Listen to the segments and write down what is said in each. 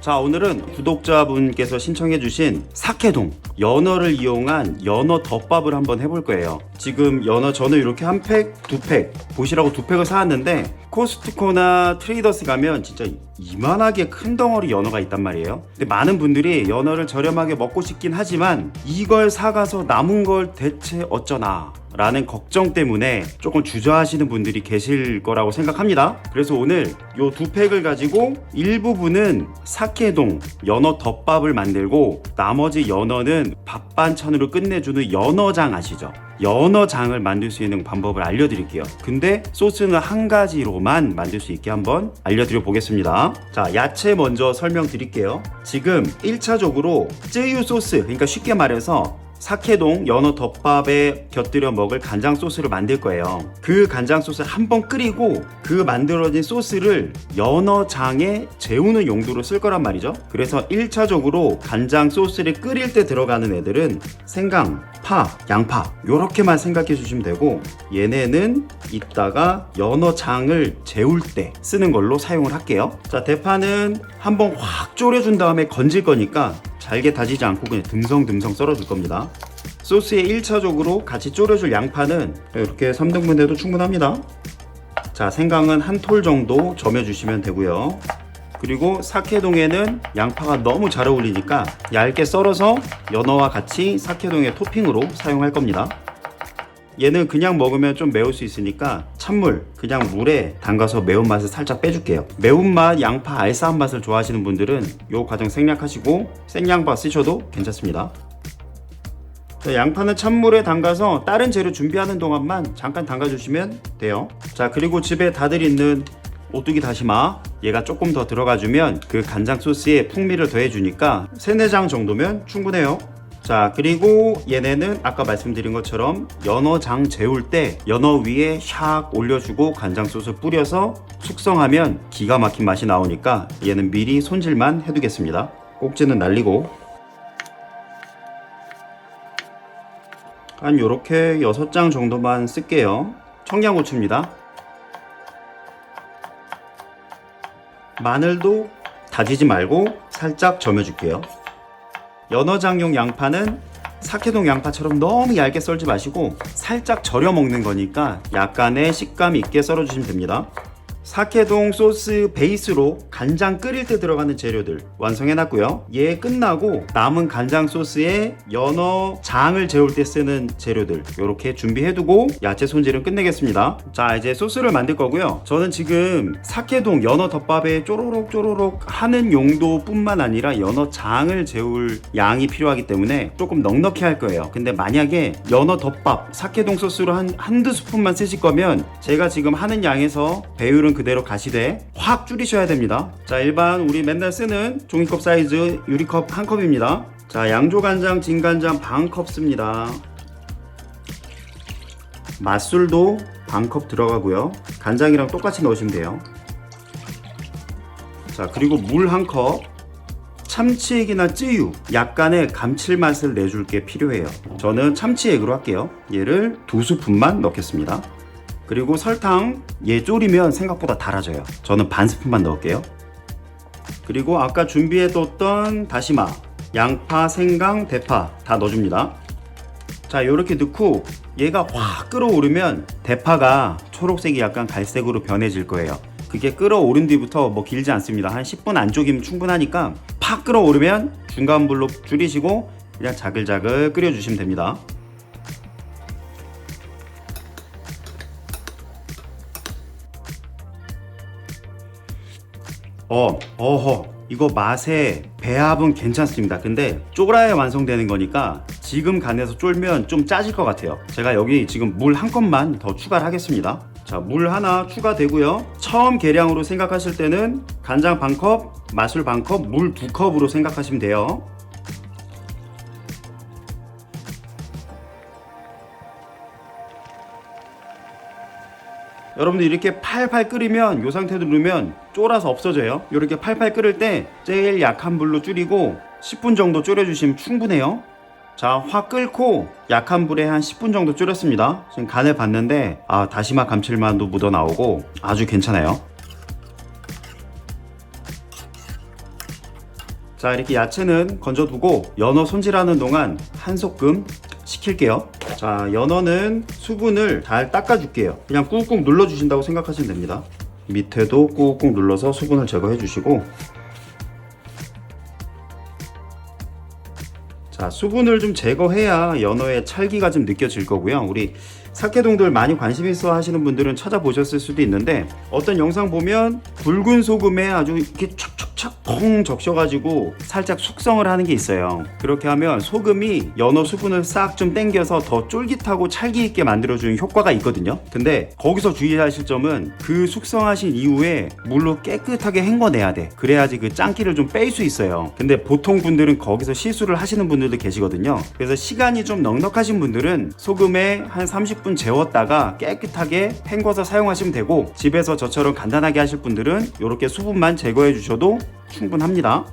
자, 오늘은 구독자분께서 신청해주신 사케동 연어를 이용한 연어 덮밥을 한번 해볼 거예요. 지금 연어 저는 이렇게 한 팩, 두 팩, 보시라고 두 팩을 사왔는데 코스트코나 트레이더스 가면 진짜 이만하게 큰 덩어리 연어가 있단 말이에요. 근데 많은 분들이 연어를 저렴하게 먹고 싶긴 하지만 이걸 사가서 남은 걸 대체 어쩌나 라는 걱정 때문에 조금 주저하시는 분들이 계실 거라고 생각합니다. 그래서 오늘 요 두 팩을 가지고 일부분은 사케동 연어 덮밥을 만들고 나머지 연어는 밥 반찬으로 끝내주는 연어장 아시죠? 연어장을 만들 수 있는 방법을 알려드릴게요. 근데 소스는 한 가지로만 만들 수 있게 한번 알려드려 보겠습니다. 자, 야채 먼저 설명드릴게요. 지금 1차적으로 쯔유 소스, 그러니까 쉽게 말해서 사케동 연어 덮밥에 곁들여 먹을 간장 소스를 만들 거예요. 그 간장 소스를 한번 끓이고 그 만들어진 소스를 연어장에 재우는 용도로 쓸 거란 말이죠. 그래서 1차적으로 간장 소스를 끓일 때 들어가는 애들은 생강, 파, 양파 요렇게만 생각해 주시면 되고, 얘네는 이따가 연어장을 재울 때 쓰는 걸로 사용을 할게요. 자, 대파는 한번 확 졸여준 다음에 건질 거니까 잘게 다지지 않고 그냥 듬성듬성 썰어줄 겁니다. 소스에 1차적으로 같이 졸여줄 양파는 이렇게 3등분 해도 충분합니다. 자, 생강은 한 톨 정도 점여주시면 되고요. 그리고 사케동에는 양파가 너무 잘 어울리니까 얇게 썰어서 연어와 같이 사케동의 토핑으로 사용할 겁니다. 얘는 그냥 먹으면 좀 매울 수 있으니까 찬물, 그냥 물에 담가서 매운맛을 살짝 빼줄게요. 매운맛, 양파, 알싸한 맛을 좋아하시는 분들은 이 과정 생략하시고 생양파 쓰셔도 괜찮습니다. 자, 양파는 찬물에 담가서 다른 재료 준비하는 동안만 잠깐 담가주시면 돼요. 자, 그리고 집에 다들 있는 오뚜기 다시마, 얘가 조금 더 들어가주면 그 간장 소스에 풍미를 더해주니까 3-4장 정도면 충분해요. 자, 그리고 얘네는 아까 말씀드린 것처럼 연어장 재울 때 연어 위에 샥 올려주고 간장 소스 뿌려서 숙성하면 기가 막힌 맛이 나오니까 얘는 미리 손질만 해두겠습니다. 꼭지는 날리고 한 요렇게 6장 정도만 쓸게요. 청양고추입니다. 마늘도 다지지 말고 살짝 점여줄게요. 연어장용 양파는 사케동 양파처럼 너무 얇게 썰지 마시고 살짝 절여 먹는 거니까 약간의 식감 있게 썰어 주시면 됩니다. 사케동 소스 베이스로 간장 끓일 때 들어가는 재료들 완성해 놨고요. 얘 끝나고 남은 간장 소스에 연어 장을 재울 때 쓰는 재료들 이렇게 준비해 두고 야채 손질은 끝내겠습니다. 자, 이제 소스를 만들 거고요. 저는 지금 사케동 연어 덮밥에 쪼로록 하는 용도 뿐만 아니라 연어 장을 재울 양이 필요하기 때문에 조금 넉넉히 할 거예요. 근데 만약에 연어 덮밥 사케동 소스로 한두 스푼만 쓰실 거면 제가 지금 하는 양에서 배율은 그대로 가시되 확 줄이셔야 됩니다. 자, 일반 우리 맨날 쓰는 종이컵 사이즈 유리컵 1컵입니다. 자, 양조간장, 진간장 반컵 씁니다. 맛술도 반컵 들어가고요. 간장이랑 똑같이 넣으시면 돼요. 자, 그리고 물 1컵, 참치액이나 쯔유 약간의 감칠맛을 내줄 게 필요해요. 저는 참치액으로 할게요. 얘를 2스푼만 넣겠습니다. 그리고 설탕, 얘 졸이면 생각보다 달아져요. 저는 반 스푼만 넣을게요. 그리고 아까 준비해뒀던 다시마, 양파, 생강, 대파 다 넣어줍니다. 자, 요렇게 넣고 얘가 확 끓어오르면 대파가 초록색이 약간 갈색으로 변해질 거예요. 그게 끓어오른 뒤부터 뭐 길지 않습니다. 한 10분 안쪽이면 충분하니까 팍 끓어오르면 중간 불로 줄이시고 그냥 자글자글 끓여주시면 됩니다. 이거 맛의 배합은 괜찮습니다. 근데 쫄아야 완성되는 거니까 지금 간에서 쫄면 좀 짜질 것 같아요. 제가 여기 지금 물 1컵만 더 추가를 하겠습니다. 자, 물 하나 추가되고요. 처음 계량으로 생각하실 때는 간장 반컵, 맛술 반컵, 물 2컵으로 생각하시면 돼요. 여러분들 이렇게 팔팔 끓이면 이 상태로 넣으면 쫄아서 없어져요. 이렇게 팔팔 끓을 때 제일 약한 불로 줄이고 10분 정도 졸여주시면 충분해요. 자, 확 끓고 약한 불에 한 10분 정도 졸였습니다. 지금 간을 봤는데 다시마 감칠맛도 묻어 나오고 아주 괜찮아요. 자, 이렇게 야채는 건져두고 연어 손질하는 동안 한 소끔 식힐게요. 자, 연어는 수분을 잘 닦아줄게요. 그냥 꾹꾹 눌러주신다고 생각하시면 됩니다. 밑에도 꾹꾹 눌러서 수분을 제거해 주시고, 자, 수분을 좀 제거해야 연어의 찰기가 좀 느껴질 거고요. 우리 사케동들 많이 관심 있어 하시는 분들은 찾아보셨을 수도 있는데, 어떤 영상 보면 붉은 소금에 아주 이렇게 촥촥촥 펑 적셔가지고 살짝 숙성을 하는 게 있어요. 그렇게 하면 소금이 연어 수분을 싹 좀 땡겨서 더 쫄깃하고 찰기 있게 만들어주는 효과가 있거든요. 근데 거기서 주의하실 점은 그 숙성하신 이후에 물로 깨끗하게 헹궈내야 돼. 그래야지 그 짱기를 좀 뺄 수 있어요. 근데 보통 분들은 거기서 실수를 하시는 분들도 계시거든요. 그래서 시간이 좀 넉넉하신 분들은 소금에 한 30분 재웠다가 깨끗하게 헹궈서 사용하시면 되고, 집에서 저처럼 간단하게 하실 분들은 이렇게 수분만 제거해 주셔도 충분합니다.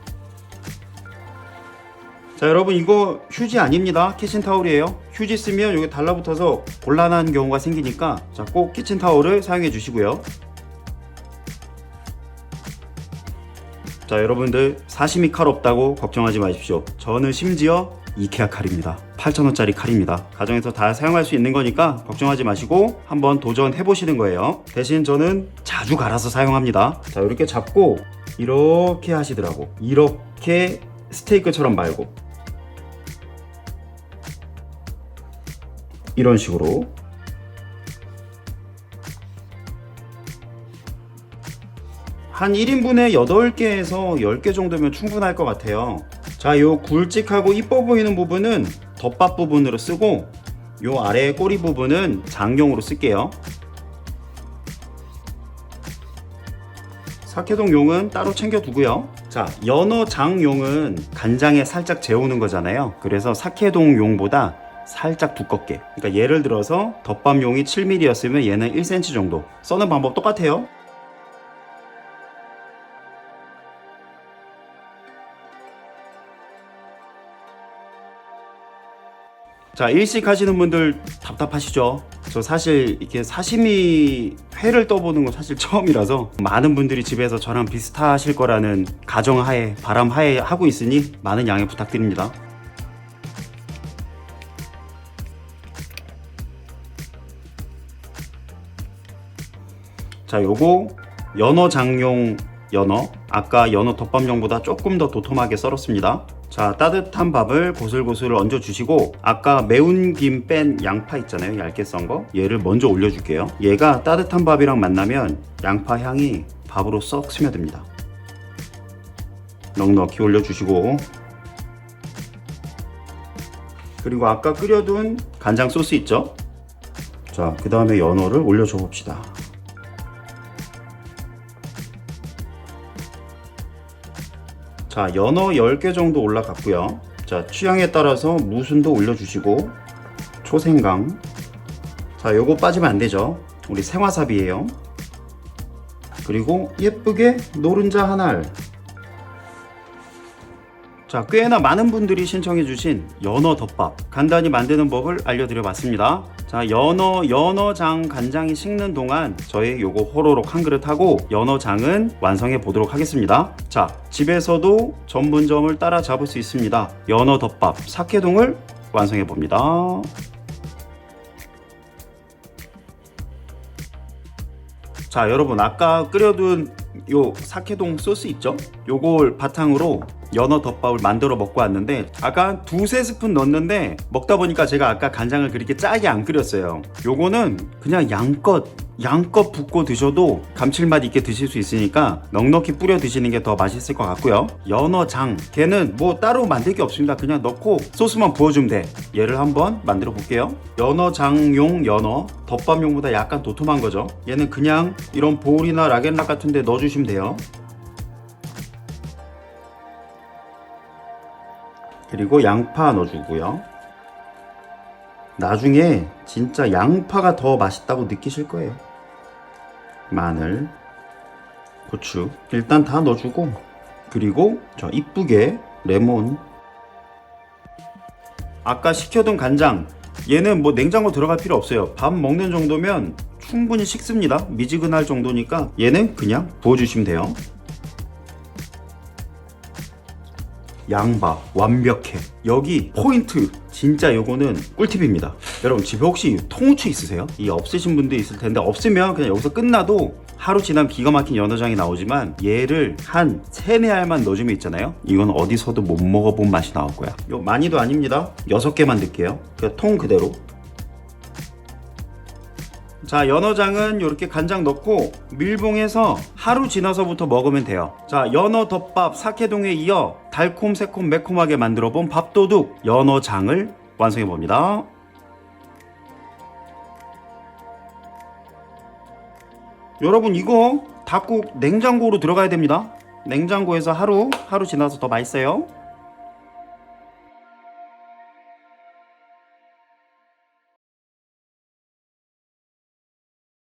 자, 여러분, 이거 휴지 아닙니다. 키친타올이에요. 휴지 쓰면 여기 달라붙어서 곤란한 경우가 생기니까, 자, 꼭 키친타올을 사용해 주시고요. 자, 여러분들 사시미 칼 없다고 걱정하지 마십시오. 저는 심지어 이케아 칼입니다. 8,000원짜리 칼입니다. 가정에서 다 사용할 수 있는 거니까 걱정하지 마시고 한번 도전해 보시는 거예요. 대신 저는 자주 갈아서 사용합니다. 자, 이렇게 잡고 이렇게 하시더라고. 이렇게 스테이크처럼 말고 이런 식으로. 한 1인분에 8개에서 10개 정도면 충분할 것 같아요. 자, 요 굵직하고 이뻐 보이는 부분은 덮밥 부분으로 쓰고, 요 아래 꼬리 부분은 장용으로 쓸게요. 사케동 용은 따로 챙겨 두고요. 자, 연어 장용은 간장에 살짝 재우는 거잖아요. 그래서 사케동 용보다 살짝 두껍게, 그러니까 예를 들어서 덮밥용이 7mm였으면 얘는 1cm 정도. 써는 방법 똑같아요. 자, 일식 하시는 분들 답답하시죠? 저 사실 이렇게 사시미 회를 떠보는 건 사실 처음이라서 많은 분들이 집에서 저랑 비슷하실 거라는 가정하에, 바람하에 하고 있으니 많은 양해 부탁드립니다. 자, 요거 연어 장용 연어, 아까 연어 덮밥용보다 조금 더 도톰하게 썰었습니다. 자, 따뜻한 밥을 고슬고슬 얹어 주시고, 아까 매운 김 뺀 양파 있잖아요, 얇게 썬 거, 얘를 먼저 올려 줄게요. 얘가 따뜻한 밥이랑 만나면 양파 향이 밥으로 썩 스며듭니다. 넉넉히 올려 주시고, 그리고 아까 끓여둔 간장 소스 있죠? 자, 그 다음에 연어를 올려 줘 봅시다. 자, 연어 10개 정도 올라갔고요. 자, 취향에 따라서 무순도 올려주시고, 초생강. 자, 요거 빠지면 안 되죠. 우리 생와사비예요. 그리고 예쁘게 노른자 한 알. 자, 꽤나 많은 분들이 신청해주신 연어 덮밥 간단히 만드는 법을 알려드려 봤습니다. 자, 연어장 간장이 식는 동안 저희 요거 호로록 한 그릇 하고 연어장은 완성해 보도록 하겠습니다. 자, 집에서도 전문점을 따라 잡을 수 있습니다. 연어 덮밥 사케동을 완성해 봅니다. 자, 여러분, 아까 끓여둔 요 사케동 소스 있죠? 요걸 바탕으로 연어 덮밥을 만들어 먹고 왔는데, 아까 두세 스푼 넣었는데 먹다 보니까 제가 아까 간장을 그렇게 짜게 안 끓였어요. 요거는 그냥 양껏 붓고 드셔도 감칠맛 있게 드실 수 있으니까 넉넉히 뿌려 드시는 게 더 맛있을 것 같고요. 연어장, 걔는 뭐 따로 만들 게 없습니다. 그냥 넣고 소스만 부어주면 돼. 얘를 한번 만들어 볼게요. 연어장용 연어, 덮밥용보다 약간 도톰한 거죠. 얘는 그냥 이런 보울이나 락앤락 같은 데 넣어주시면 돼요. 그리고 양파 넣어주고요. 나중에 진짜 양파가 더 맛있다고 느끼실 거예요. 마늘, 고추 일단 다 넣어주고, 그리고 저 이쁘게 레몬, 아까 식혀둔 간장, 얘는 뭐 냉장고 들어갈 필요 없어요. 밥 먹는 정도면 충분히 식습니다. 미지근할 정도니까 얘는 그냥 부어주시면 돼요. 양봐 완벽해. 여기 포인트 진짜 요거는 꿀팁입니다. 여러분 집에 혹시 통후추 있으세요? 이 없으신 분도 있을 텐데 없으면 그냥 여기서 끝나도 하루 지나면 기가 막힌 연어장이 나오지만 얘를 한 3-4알만 넣어주면 있잖아요. 이건 어디서도 못 먹어본 맛이 나올 거야. 요 많이도 아닙니다. 6개만 넣을게요. 그냥 통 그대로. 자, 연어장은 이렇게 간장 넣고 밀봉해서 하루 지나서부터 먹으면 돼요. 자, 연어 덮밥 사케동에 이어 달콤 새콤 매콤하게 만들어본 밥도둑 연어장을 완성해 봅니다. 여러분 이거 다 꼭 냉장고로 들어가야 됩니다. 냉장고에서 하루 지나서 더 맛있어요.